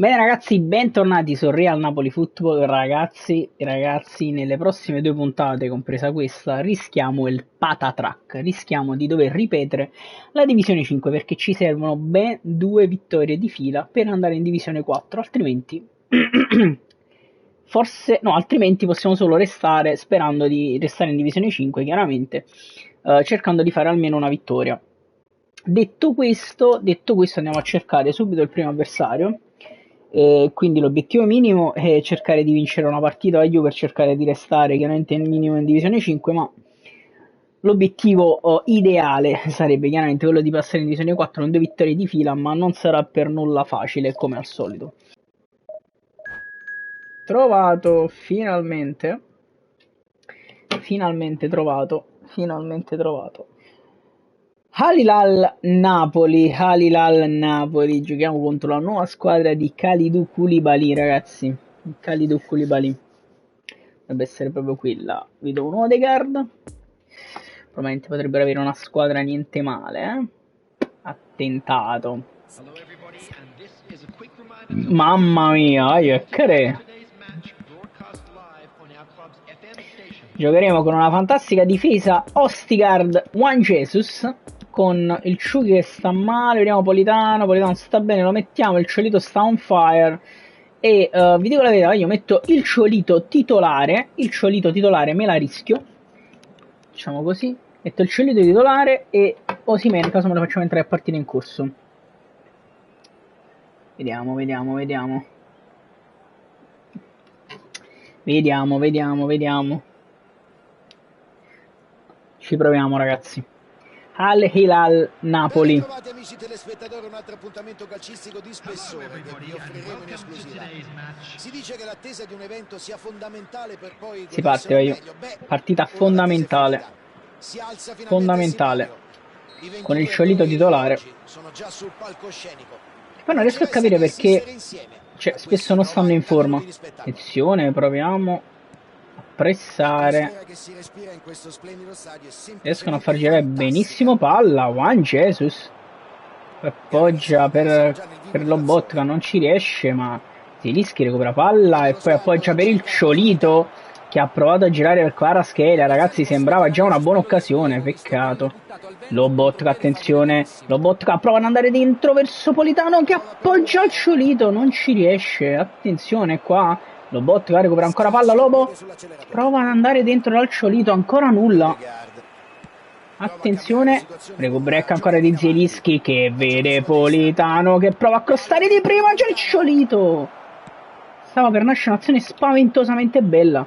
Bene ragazzi, bentornati su Real Napoli Football. Ragazzi, nelle prossime due puntate, compresa questa, rischiamo il patatrack, rischiamo di dover ripetere la Divisione 5 perché ci servono ben due vittorie di fila per andare in Divisione 4, altrimenti altrimenti possiamo solo restare sperando di restare in Divisione 5, chiaramente, cercando di fare almeno una vittoria. Detto questo, andiamo a cercare subito il primo avversario. Quindi l'obiettivo minimo è cercare di vincere una partita a Juve per cercare di restare chiaramente il minimo in Divisione 5, ma l'obiettivo ideale sarebbe chiaramente quello di passare in Divisione 4 con due vittorie di fila, ma non sarà per nulla facile come al solito. Trovato, finalmente trovato. Al Hilal Napoli, giochiamo contro la nuova squadra di Kalidou Koulibaly, ragazzi. Kalidou Koulibaly dovrebbe essere proprio quella. Vi do un Odegaard. Probabilmente potrebbero avere una squadra niente male, Attentato. Mamma mia, che care. Giocheremo con una fantastica difesa, Ostigard, Juan Jesus, con il Ciughi che sta male, vediamo Politano sta bene, lo mettiamo, il Ciolito sta on fire, e vi dico la verità, io metto il Ciolito titolare me la rischio, diciamo così, metto il Ciolito titolare e Osimhen, caso me lo facciamo entrare a partire in corso. Vediamo. Ci proviamo, ragazzi. Al Hilal Napoli. Trovate, amici telespettatori, un altro appuntamento calcistico di spessore che vi offriremo in esclusiva. Si dice che l'attesa di un evento sia fondamentale per poi si parte, meglio. Partita fondamentale. Con il Ciolito titolare. Sono già sul palcoscenico. Poi non riesco a capire perché spesso non stanno in forma. Attenzione, proviamo a pressare. Riescono a far girare benissimo palla. Juan Jesus appoggia per Lobotka, non ci riesce, ma Zielinski recupera palla e poi appoggia per il Ciolito che ha provato a girare per Kvaratskhelia. Ragazzi, sembrava già una buona occasione, peccato. Lobotka, attenzione, Lobotka prova ad andare dentro verso Politano che appoggia il Ciolito, non ci riesce. Attenzione qua, Lobotka recupera ancora palla, Lobo prova ad andare dentro dal Ciolito, ancora nulla. Attenzione, break ancora di Zielinski che vede Politano che prova a accostare di prima, c'è il Ciolito. Stava per nascere un'azione spaventosamente bella.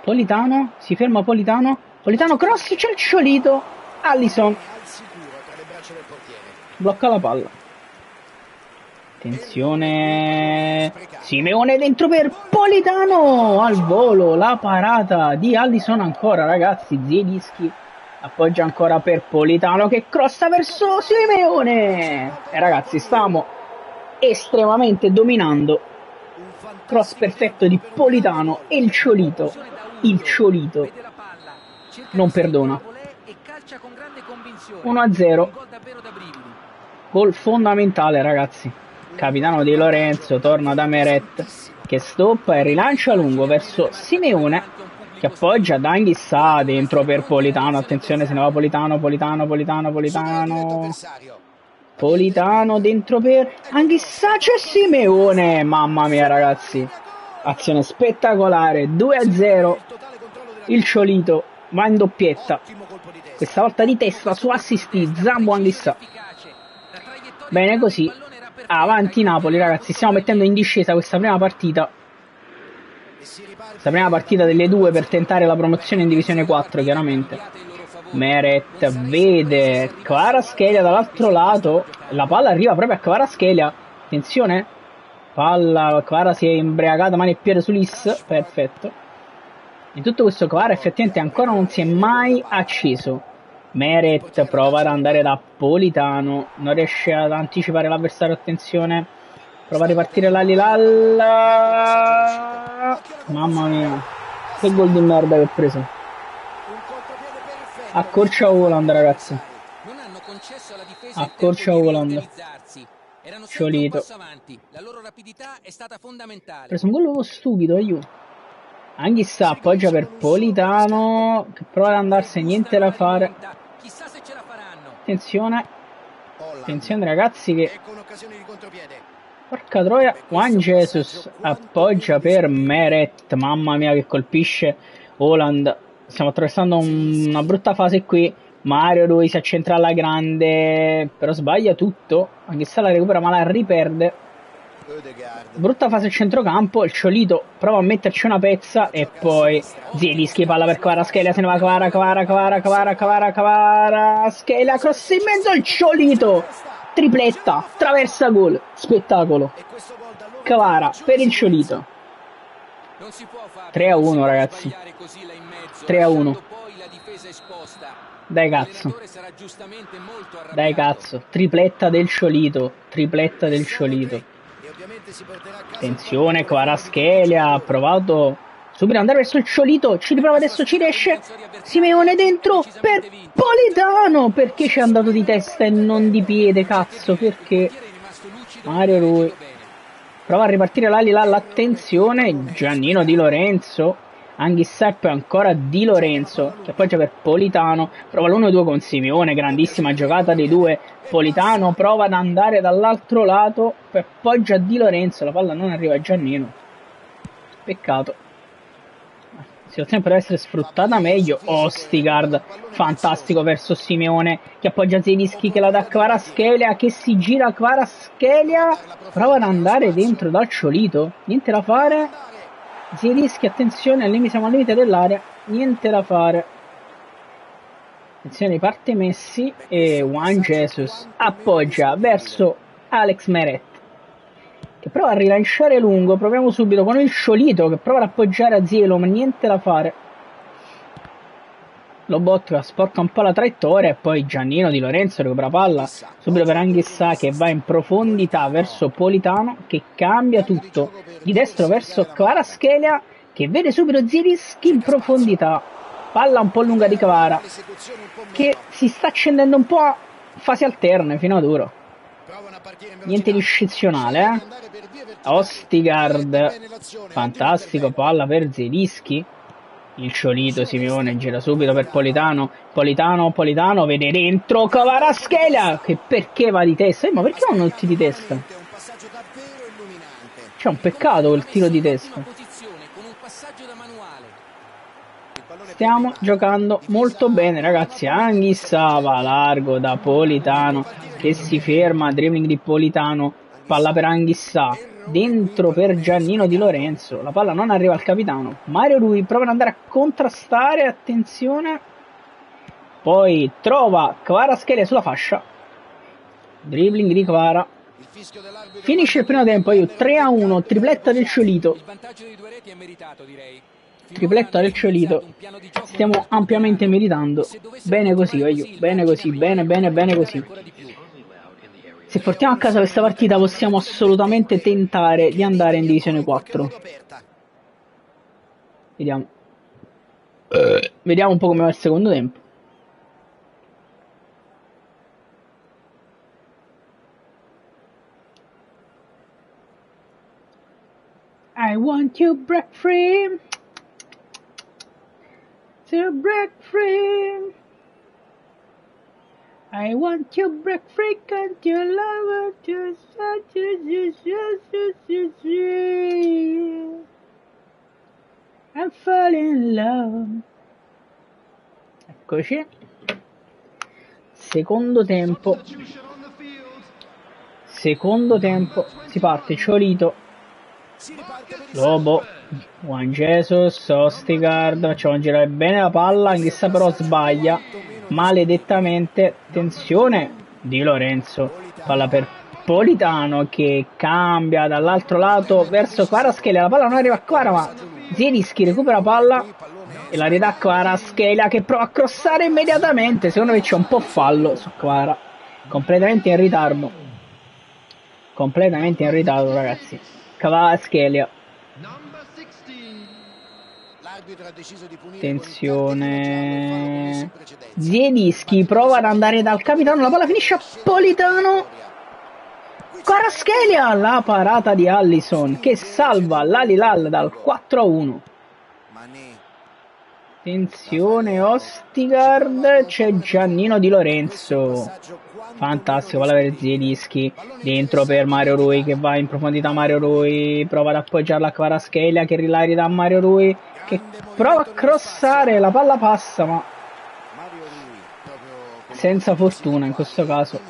Politano, si ferma Politano cross, c'è il Ciolito. Alisson blocca la palla. Attenzione, Simeone dentro per Politano, al volo la parata di Alisson ancora, ragazzi. Zielinski appoggia ancora per Politano che crossa verso Simeone e ragazzi stiamo estremamente dominando. Cross perfetto di Politano e il Ciolito non perdona. 1-0, gol fondamentale, ragazzi. Capitano Di Lorenzo torna da Meret che stoppa e rilancia lungo verso Simeone che appoggia D'Anghissà dentro per Politano. Attenzione, se ne va Politano dentro per Anghissà, c'è Simeone. Mamma mia, ragazzi, azione spettacolare. 2-0, il Ciolito va in doppietta, questa volta di testa su assist di Zambo Anghissà. Bene così, avanti Napoli, ragazzi. Stiamo mettendo in discesa questa prima partita delle due per tentare la promozione in Divisione 4, chiaramente. Meret vede Kvaratskhelia dall'altro lato, la palla arriva proprio a Kvaratskhelia. Attenzione, palla, Kvara si è imbriagata, mano e piede sull'Is, perfetto. In tutto questo Kvara effettivamente ancora non si è mai acceso. Meret prova ad andare da Politano, non riesce ad anticipare l'avversario, attenzione, prova a ripartire l'Al. Mamma mia, che gol di merda che ho preso. Accorcia Haaland, ragazzi. Accorcia Haaland. Ciolito. La loro rapidità è stata fondamentale. Ha preso un gol un po' stupido, aiuto. Anghissà appoggia per Politano, che prova ad andarsene, niente da fare. Chissà se ce la faranno. Attenzione. Attenzione ragazzi che... Ecco un'occasione di contropiede. Porca troia. Juan Jesus appoggia per Meret. Mamma mia che colpisce Haaland. Stiamo attraversando una brutta fase qui. Mario lui si accentra alla grande, però sbaglia tutto. Anghissà la recupera ma la riperde. Brutta fase al centrocampo, il Ciolito prova a metterci una pezza e poi Zielinski palla per Kvaratskhelia, se ne va Kvaratskhelia, cross in mezzo al Ciolito, tripletta, traversa gol, spettacolo. Kvara per il Ciolito. 3-1 ragazzi, 3-1. Dai cazzo, dai cazzo, tripletta del Ciolito, tripletta del Ciolito. Attenzione, Kvaratskhelia ha provato subito ad andare verso il Ciolito, ci riprova adesso, ci riesce, Simeone dentro per Politano, perché ci è andato di testa e non di piede, cazzo, perché Mario lui prova a ripartire l'attenzione, Giannino Di Lorenzo, Anghissà e poi ancora Di Lorenzo che appoggia per Politano, prova l'1-2 con Simeone, grandissima giocata dei due. Politano prova ad andare dall'altro lato, poi appoggia Di Lorenzo, la palla non arriva a Giannino, peccato. La situazione potrebbe essere sfruttata meglio. Ostigard fantastico verso Simeone che appoggia Zielinski, che la dà a Kvaratskhelia, che si gira Kvaratskhelia, prova ad andare dentro dal Ciolito, niente da fare. Zielinski, attenzione, siamo al limite dell'area, niente da fare. Attenzione, parte Messi e Juan Jesus appoggia verso Alex Meret che prova a rilanciare lungo. Proviamo subito con il Ciolito che prova ad appoggiare a Zielo, ma niente da fare. Lobotka sporca un po' la traiettoria e poi Giannino Di Lorenzo recupera palla subito per Anghissà che va in profondità verso Politano che cambia tutto di destro verso Kvaratskhelia che vede subito Zielinski in profondità, palla un po' lunga di Kvara che si sta accendendo un po' a fasi alterne fino ad ora, niente di eccezionale. Ostigard fantastico, palla per Zielinski. Il Ciolito, Simeone gira subito per Politano, Politano vede dentro Kvaratskhelia che perché va di testa? Ma perché vanno tutti di testa? C'è un peccato quel tiro di testa. Stiamo giocando molto bene ragazzi. Anghissà va largo da Politano che si ferma, dribbling di Politano, palla per Anghissà, dentro per Giannino Di Lorenzo, la palla non arriva al capitano. Mario lui prova ad andare a contrastare, attenzione, poi trova Kvaratskhelia sulla fascia, dribbling di Kvara, finisce il primo tempo, 3-1, tripletta del Ciolito, tripletta del Ciolito, stiamo ampiamente meritando, bene così, bene così, bene così. Se portiamo a casa questa partita possiamo assolutamente tentare di andare in Divisione 4. Vediamo. Vediamo un po' come va il secondo tempo. I want you break free. To break free. I want you break free, can't you love it? I'm falling in love. Eccoci. Secondo tempo. Secondo tempo. Si parte Ciolito. Lobo. Juan Jesus. Ostigard. Facciamo girare bene la palla. Anch'essa però sbaglia maledettamente. Attenzione Di Lorenzo, palla per Politano che cambia dall'altro lato verso Kvaratskhelia, la palla non arriva a Kvara ma Zielinski recupera palla e la ridà a Kvaratskhelia che prova a crossare immediatamente. Secondo me c'è un po' fallo su Kvara, completamente in ritardo ragazzi. Kvaratskhelia, attenzione, Zielinski prova ad andare dal capitano, la palla finisce a Politano Kvaratskhelia, la parata di Alisson che salva l'Al-Hilal dal 4-1. Attenzione Ostigard, c'è Giannino Di Lorenzo. Fantastico, palla per Zielinski, dentro per Mario Rui che va in profondità. Mario Rui prova ad appoggiarla a Kvaratskhelia che rilaria da Mario Rui che prova a crossare, la palla passa ma senza fortuna in questo caso.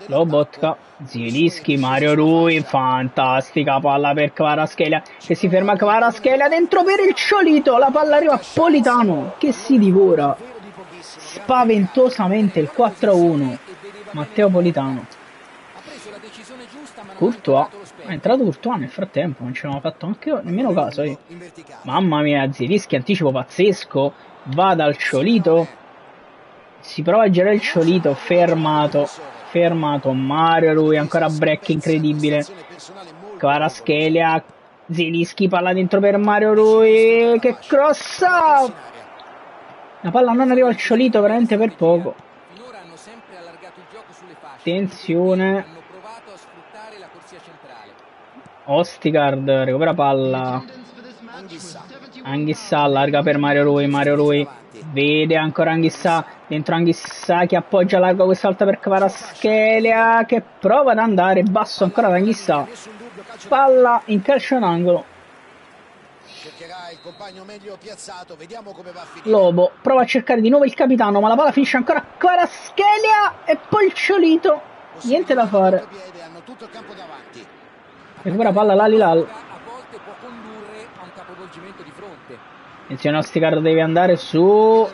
Lobotka, Zielinski, Mario Rui, fantastica palla per Kvaratskhelia che si ferma. Kvaratskhelia dentro per il Ciolito, la palla arriva a Politano che si divora spaventosamente il 4-1. Matteo Politano. Courtois, è entrato Courtois nel frattempo, non ci avevamo fatto anche nemmeno caso io. Mamma mia, Zielinski, anticipo pazzesco, va dal Ciolito, si prova a girare il Ciolito, fermato Mario Rui, ancora break incredibile. Kvaratskhelia, Zielinski, palla dentro per Mario Rui che crossa. La palla non arriva al Ciolito veramente per poco. Attenzione. Ostigard recupera palla. Anghissà allarga per Mario Rui vede ancora Anghissà, dentro Anghissà che appoggia largo questa volta per Kvaratskhelia che prova ad andare basso ancora da Anghissà, palla in calcio in angolo. Lobo prova a cercare di nuovo il capitano ma la palla finisce ancora a Kvaratskhelia e poi il Ciolito, niente da fare. Recupera palla l'Al-Hilal. Attenzione Ostigard deve andare su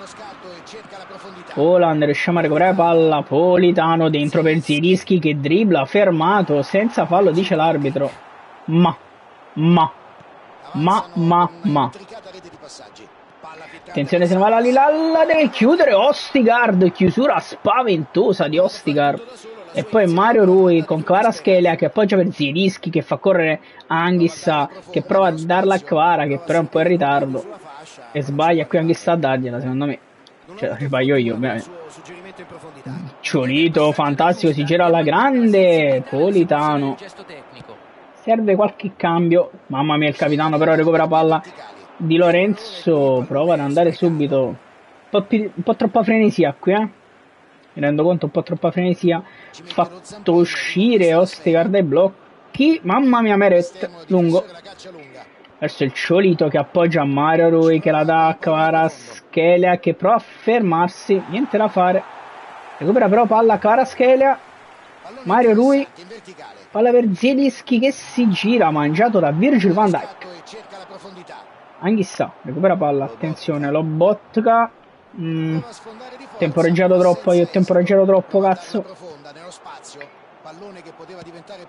Haaland, riusciamo a recuperare palla. Politano dentro per Zielinski che dribbla, fermato senza fallo dice l'arbitro. Ma attenzione se ne va l'Al-Hilal, deve chiudere Ostigard, chiusura spaventosa di Ostigard. E poi Mario Rui con Kvaratskhelia che appoggia per Zielinski che fa correre Anghissà che prova a darla a Kvara che però è un po' in ritardo e sbaglia qui Anghissà a dargliela secondo me, cioè sbaglio io ovviamente. Ciolito fantastico, si gira alla grande. Politano, serve qualche cambio, mamma mia il capitano però recupera palla. Di Lorenzo prova ad andare subito, un po' troppa frenesia qui mi rendo conto, un po' troppa frenesia, fatto uscire Ostigard dai blocchi, mamma mia Meret, lungo, verso il Ciolito che appoggia Mario Rui che la dà a Kvaratskhelia che prova a fermarsi, niente da fare, recupera però palla Kvaratskhelia, Mario Rui, palla per Zielinski che si gira, mangiato da Virgil van Dijk. Anghissà, recupera palla, attenzione, Lobotka. Temporeggiato troppo, cazzo.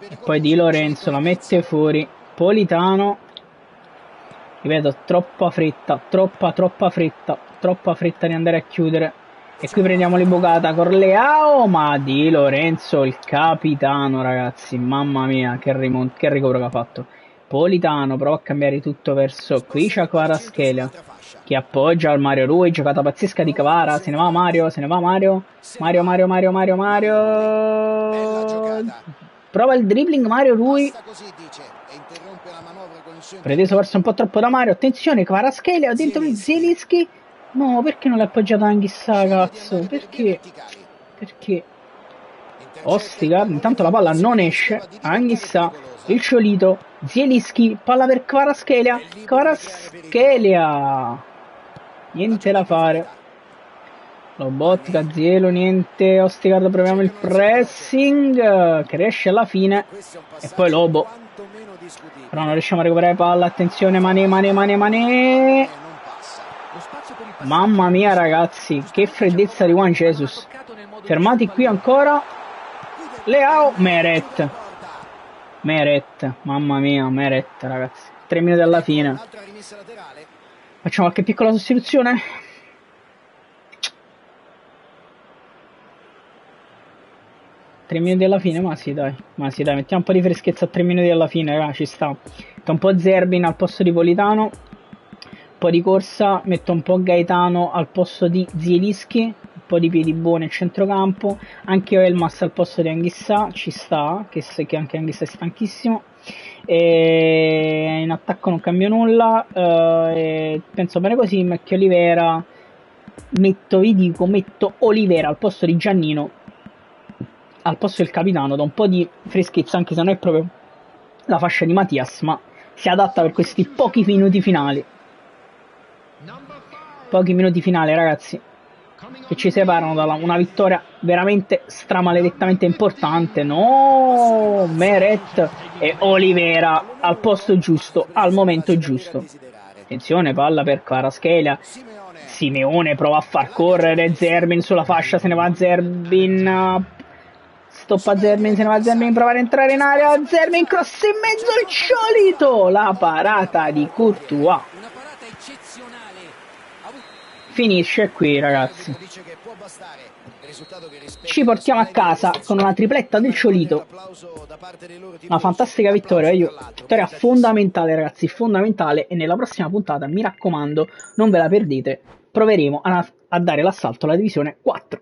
E poi Di Lorenzo la mette fuori. Politano, ripeto, troppa fretta di andare a chiudere. E qui prendiamo l'imbucata con Leao, ma Di Lorenzo il capitano, ragazzi, mamma mia che ricovero che ha fatto. Politano prova a cambiare tutto verso qui c'è Kvaratskhelia che appoggia al Mario Rui, giocata pazzesca di Kvara, se ne va Mario, prova il dribbling Mario Rui, preteso verso un po' troppo da Mario, attenzione Kvaratskhelia dentro il Zielinski, no perché non l'ha appoggiata Anghissà cazzo, perché Ostigard, intanto la palla non esce, Anghissà, il Ciolito, Zielinski, palla per Kvaratskhelia, niente da fare. Lobotka, Zielo, niente. Ostigard, proviamo il pressing che riesce alla fine. E poi Lobo. Però non riusciamo a recuperare palla. Attenzione, Mané. Mamma mia ragazzi, che freddezza di Juan Jesus. Fermati qui ancora. Leao, Meret, mamma mia, Meret ragazzi. 3 minuti alla fine. Facciamo qualche piccola sostituzione. Tre minuti alla fine, ma sì dai, mettiamo un po' di freschezza a 3 minuti alla fine, raga, ci sta. Metto un po' Zerbin al posto di Politano, un po' di corsa, metto un po' Gaetano al posto di Zielinski, po' di piedi buoni a centrocampo, anche Elmas al posto di Anghissà, ci sta, che anche Anghissà è stanchissimo, e in attacco non cambio nulla, e penso bene così, Macchio Olivera, metto Olivera al posto di Giannino, al posto del capitano, da un po' di freschezza, anche se non è proprio la fascia di Mattias, ma si adatta per questi pochi minuti finali. Pochi minuti finali, ragazzi, che ci separano da una vittoria veramente stramaledettamente importante. No, Meret e Olivera al posto giusto, al momento giusto. Attenzione, palla per Kvaratskhelia. Simeone prova a far correre Zermin sulla fascia, se ne va Zerbin. Stoppa Zermin, se ne va Zermin, prova ad entrare in area, Zermin cross in mezzo al Ciolito, la parata di Courtois. Una parata eccezionale. Finisce qui, ragazzi. Ci portiamo a casa con una tripletta del Ciolito. Una fantastica vittoria, vittoria fondamentale, ragazzi, fondamentale, e nella prossima puntata, mi raccomando, non ve la perdete, proveremo a dare l'assalto alla divisione 4.